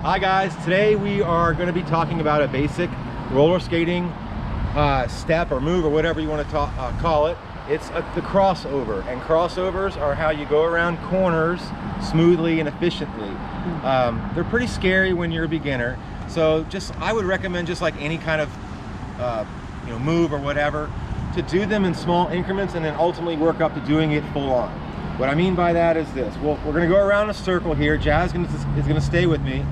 Hi guys, today we are going to be talking about a basic roller skating step or move or whatever you want to call it. It's the crossover, and crossovers are how you go around corners smoothly and efficiently. They're pretty scary when you're a beginner, so I would recommend, just like any kind of move or whatever, to do them in small increments and then ultimately work up to doing it full on. What I mean by that is this: we're going to go around a circle here. Jazz is going to stay with me,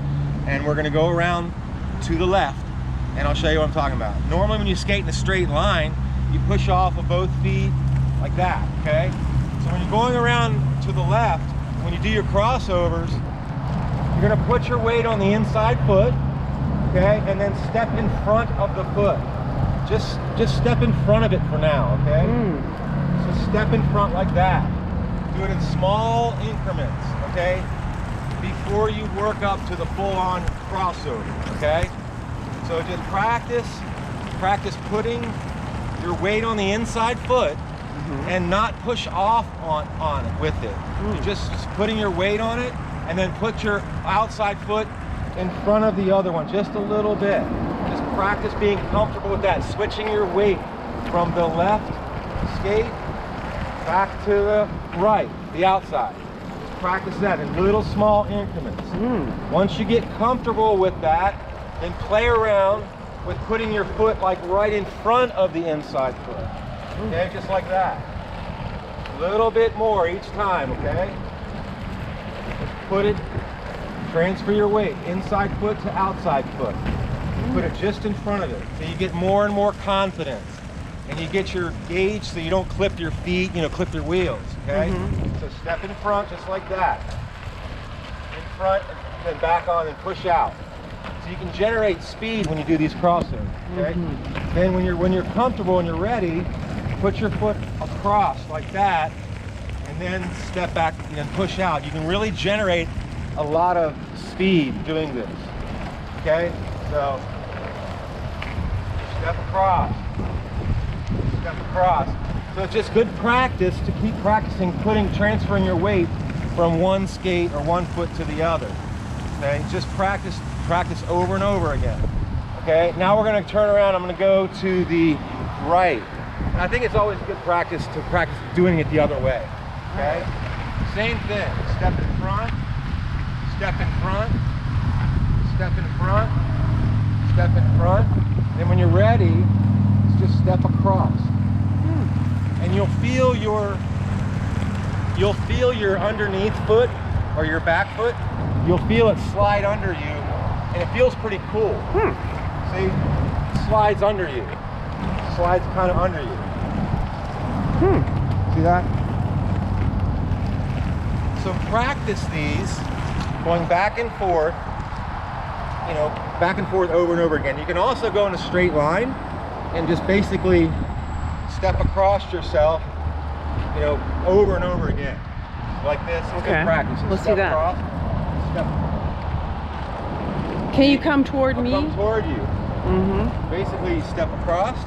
and we're going to go around to the left, and I'll show you what I'm talking about. Normally when you skate in a straight line, you push off of both feet like that, okay? So when you're going around to the left, when you do your crossovers, you're going to put your weight on the inside foot, okay? And then step in front of the foot. Just step in front of it for now, okay? So step in front like that. Do it in small increments, okay? Before you work up to the full-on crossover, okay? So just practice putting your weight on the inside foot and not push off on it with it. You're just putting your weight on it, and then put your outside foot in front of the other one just a little bit. Just practice being comfortable with that, switching your weight from the left skate back to the right, the outside. Just practice that in little small increments. Once you get comfortable with that, then play around with putting your foot like right in front of the inside foot. Okay, just like that. A little bit more each time, okay? Just put it, transfer your weight, inside foot to outside foot. Put it just in front of it, so you get more and more confidence. And you get your gauge so you don't clip your feet, clip your wheels, okay? So step in front just like that. In front, and then back on and push out. So you can generate speed when you do these crossovers, okay? Then when you're comfortable and you're ready, put your foot across like that, and then step back and then push out. You can really generate a lot of speed doing this, okay? So step across. Step across. So it's just good practice to keep practicing transferring your weight from one skate or one foot to the other. Okay, just practice over and over again. Okay, now we're going to turn around. I'm going to go to the right. And I think it's always good practice to practice doing it the other way. Okay, same thing. Step in front, step in front, step in front, step in front. Then when you're ready, just step across, and you'll feel your underneath foot or your back foot. You'll feel it slide under you, and it feels pretty cool. See, it slides under you. Slides kind of under you. See that? So practice these, going back and forth. Back and forth over and over again. You can also go in a straight line and just basically step across yourself, over and over again, like this. It's good practice. Let's see that. Across, step. Can you come toward me? Come toward you. Basically, step across,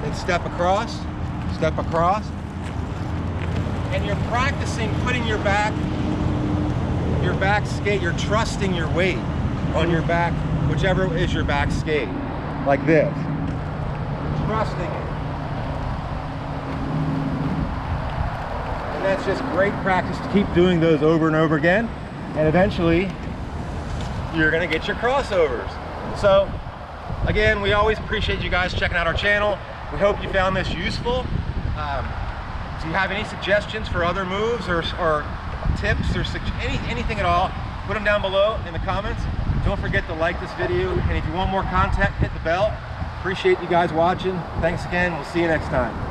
then step across, and you're practicing putting your back skate. You're trusting your weight on your back, whichever is your back skate, like this. Trusting it. And that's just great practice to keep doing those over and over again, and eventually you're going to get your crossovers. So again, we always appreciate you guys checking out our channel. We hope you found this useful. Do you have any suggestions for other moves or tips or anything at all, put them down below in the comments. Don't forget to like this video, and if you want more content, hit the bell. Appreciate you guys watching. Thanks again. We'll see you next time.